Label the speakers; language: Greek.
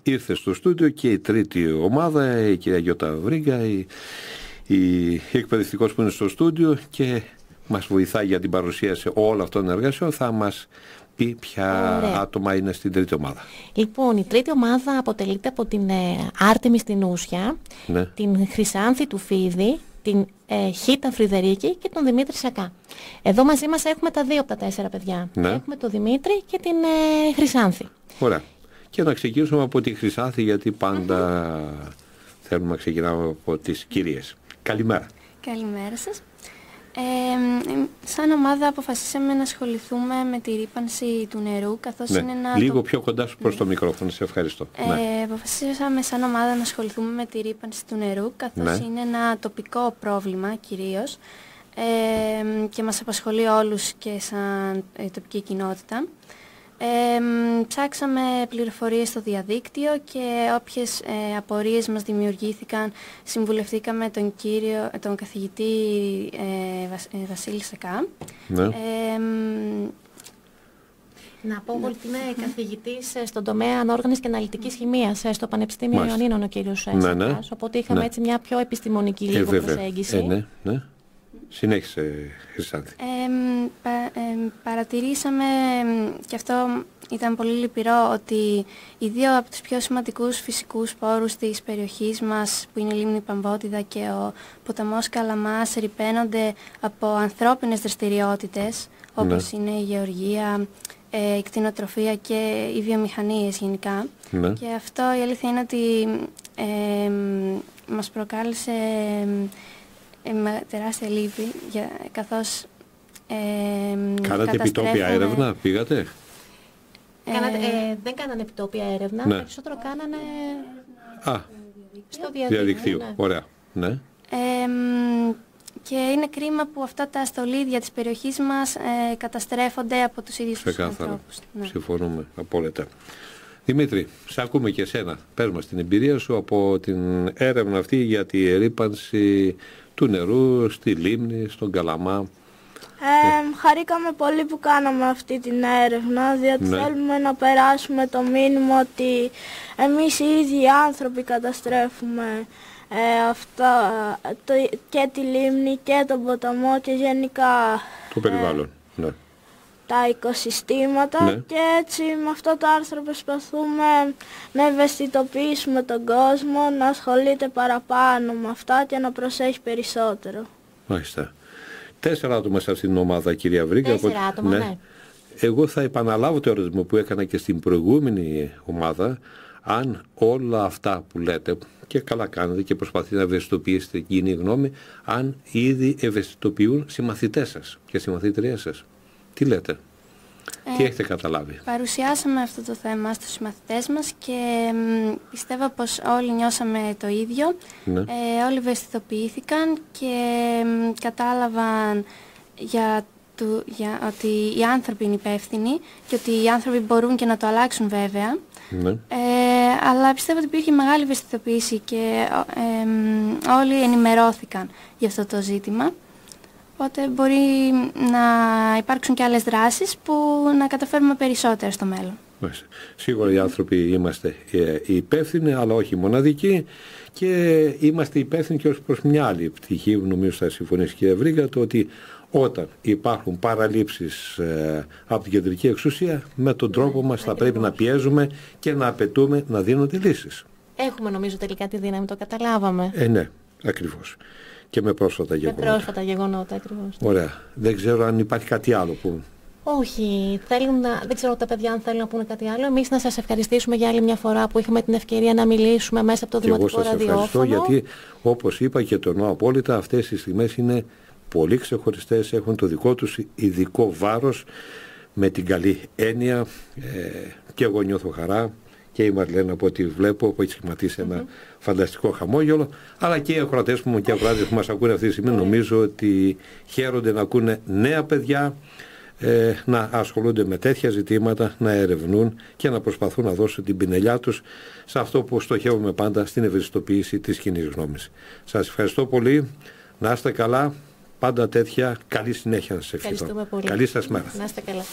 Speaker 1: ήρθε στο στούντιο και η τρίτη ομάδα, η κυρία Γιώτα Βρίγκα, η εκπαιδευτικός που είναι στο στούντιο και μας βοηθάει για την παρουσίαση όλων αυτών των εργασιών. Θα μας πει ποια άτομα είναι στην τρίτη ομάδα.
Speaker 2: Λοιπόν, η τρίτη ομάδα αποτελείται από την Άρτεμη στην Ούσια, την Χρυσάνθη του Φίδη, την Χίτα Φρυδερίκη και τον Δημήτρη Σακά. Εδώ μαζί μας έχουμε τα 2 από τα 4 παιδιά. Έχουμε τον Δημήτρη και την Χρυσάνθη.
Speaker 1: Ωραία. Και να ξεκινήσουμε από τη Χρυσάνθη, γιατί πάντα θέλουμε να ξεκινάμε από τις κυρίες. Καλημέρα.
Speaker 3: Καλημέρα σας. Σαν ομάδα αποφασίσαμε να ασχοληθούμε με τη ρύπανση του νερού, καθώς είναι ένα...
Speaker 1: Λίγο πιο κοντά σου προς το μικρόφωνο, σε ευχαριστώ.
Speaker 3: Αποφασίσαμε σαν ομάδα να ασχοληθούμε με τη ρύπανση του νερού, καθώς είναι ένα τοπικό πρόβλημα κυρίως και μας απασχολεί όλους και σαν τοπική κοινότητα. Ψάξαμε πληροφορίες στο διαδίκτυο και όποιες απορίες μας δημιουργήθηκαν συμβουλευτήκαμε τον καθηγητή Βασίλη Σακά.
Speaker 2: Να πω ότι είναι καθηγητής στον τομέα ανόργανης και αναλυτικής χημείας στο Πανεπιστήμιο Ιωνίνων ο κύριος Σακάς, οπότε είχαμε έτσι μια πιο επιστημονική λίγο προσέγγιση.
Speaker 1: Συνέχισε, Χρυσάνθη.
Speaker 3: Παρατηρήσαμε, και αυτό ήταν πολύ λυπηρό, ότι οι 2 από τους πιο σημαντικούς φυσικούς πόρους της περιοχής μας, που είναι η λίμνη Παμβότιδα και ο ποταμός Καλαμάς, ρυπαίνονται από ανθρώπινες δραστηριότητες, όπως είναι η γεωργία, η κτηνοτροφία και οι βιομηχανίες γενικά. Και αυτό η αλήθεια είναι ότι μας προκάλεσε τεράστια λύπη, καθώς
Speaker 1: κάνατε επιτόπια έρευνα, πήγατε?
Speaker 2: Δεν κάνανε επιτόπια έρευνα, περισσότερο κάνανε στο
Speaker 1: διαδικτύο. Ωραία.
Speaker 3: Και είναι κρίμα που αυτά τα στολίδια της περιοχής μας καταστρέφονται από τους ίδιους τους ανθρώπους.
Speaker 1: Συμφωνούμε απόλυτα. Δημήτρη, σε ακούμε και εσένα. Πες μας την εμπειρία σου από την έρευνα αυτή για τη ρύπανση του νερού στη λίμνη, στον Καλαμά.
Speaker 4: Χαρήκαμε πολύ που κάναμε αυτή την έρευνα, διότι θέλουμε να περάσουμε το μήνυμα ότι εμείς οι ίδιοι άνθρωποι καταστρέφουμε και τη λίμνη και τον ποταμό και γενικά
Speaker 1: το περιβάλλον.
Speaker 4: Τα οικοσυστήματα και έτσι με αυτό το άρθρο προσπαθούμε να ευαισθητοποιήσουμε τον κόσμο, να ασχολείται παραπάνω με αυτά και να προσέχει περισσότερο.
Speaker 1: Μάλιστα. 4 άτομα σε αυτήν την ομάδα, κυρία Βρίγκα.
Speaker 2: 4 άτομα, ναι.
Speaker 1: Εγώ θα επαναλάβω το ερώτημα που έκανα και στην προηγούμενη ομάδα, αν όλα αυτά που λέτε, και καλά κάνετε και προσπαθείτε να ευαισθητοποιήσετε κοινή γνώμη, αν ήδη ευαισθητοποιούν συμμαθητές σας και συμμαθήτριές σας. Τι λέτε, τι έχετε καταλάβει?
Speaker 3: Παρουσιάσαμε αυτό το θέμα στους συμμαθητές μας και πιστεύω πως όλοι νιώσαμε το ίδιο. Όλοι ευαισθητοποιήθηκαν και κατάλαβαν ότι οι άνθρωποι είναι υπεύθυνοι και ότι οι άνθρωποι μπορούν και να το αλλάξουν βέβαια. Αλλά πιστεύω ότι υπήρχε μεγάλη ευαισθητοποίηση και όλοι ενημερώθηκαν για αυτό το ζήτημα. Οπότε μπορεί να υπάρξουν και άλλες δράσεις που να καταφέρουμε περισσότερα στο μέλλον.
Speaker 1: Σίγουρα οι άνθρωποι είμαστε υπεύθυνοι, αλλά όχι μοναδικοί, και είμαστε υπεύθυνοι και ως προς μια άλλη πτυχή, νομίζω θα συμφωνήσει και η Βρίγκα, το ότι όταν υπάρχουν παραλήψεις από την κεντρική εξουσία, με τον τρόπο μας θα πρέπει να πιέζουμε και να απαιτούμε να δίνονται λύσεις.
Speaker 2: Έχουμε νομίζω τελικά τη δύναμη, το καταλάβαμε.
Speaker 1: Ναι, ακριβώς. Και με πρόσφατα γεγονότα.
Speaker 2: Με πρόσφατα γεγονότα, ακριβώς.
Speaker 1: Ωραία. Δεν ξέρω αν υπάρχει κάτι άλλο που...
Speaker 2: Όχι. Δεν ξέρω τα παιδιά αν θέλουν να πούνε κάτι άλλο. Εμείς να σας ευχαριστήσουμε για άλλη μια φορά που είχαμε την ευκαιρία να μιλήσουμε μέσα από το δημοτικό ραδιόφωνο.
Speaker 1: Εγώ σας ευχαριστώ, γιατί όπως είπα και το εννοώ απόλυτα, αυτές οι στιγμές είναι πολύ ξεχωριστές, έχουν το δικό τους ειδικό βάρος, με την καλή έννοια, και εγώ νιώθω χαρά, και η Μαρλένα από ό,τι βλέπω που έχει σχηματίσει ένα φανταστικό χαμόγελο, αλλά και οι ακροατές μου και οι ακροάτες που μας ακούνε αυτή τη στιγμή νομίζω ότι χαίρονται να ακούνε νέα παιδιά να ασχολούνται με τέτοια ζητήματα, να ερευνούν και να προσπαθούν να δώσουν την πινελιά τους σε αυτό που στοχεύουμε πάντα, στην ευαισθητοποίηση της κοινής γνώμης. Σας ευχαριστώ πολύ, να είστε καλά, πάντα τέτοια, καλή συνέχεια να σας ευχηθώ.
Speaker 2: Ευχαριστούμε πολύ.
Speaker 1: Καλή σας μέρα.
Speaker 2: Να είστε καλά.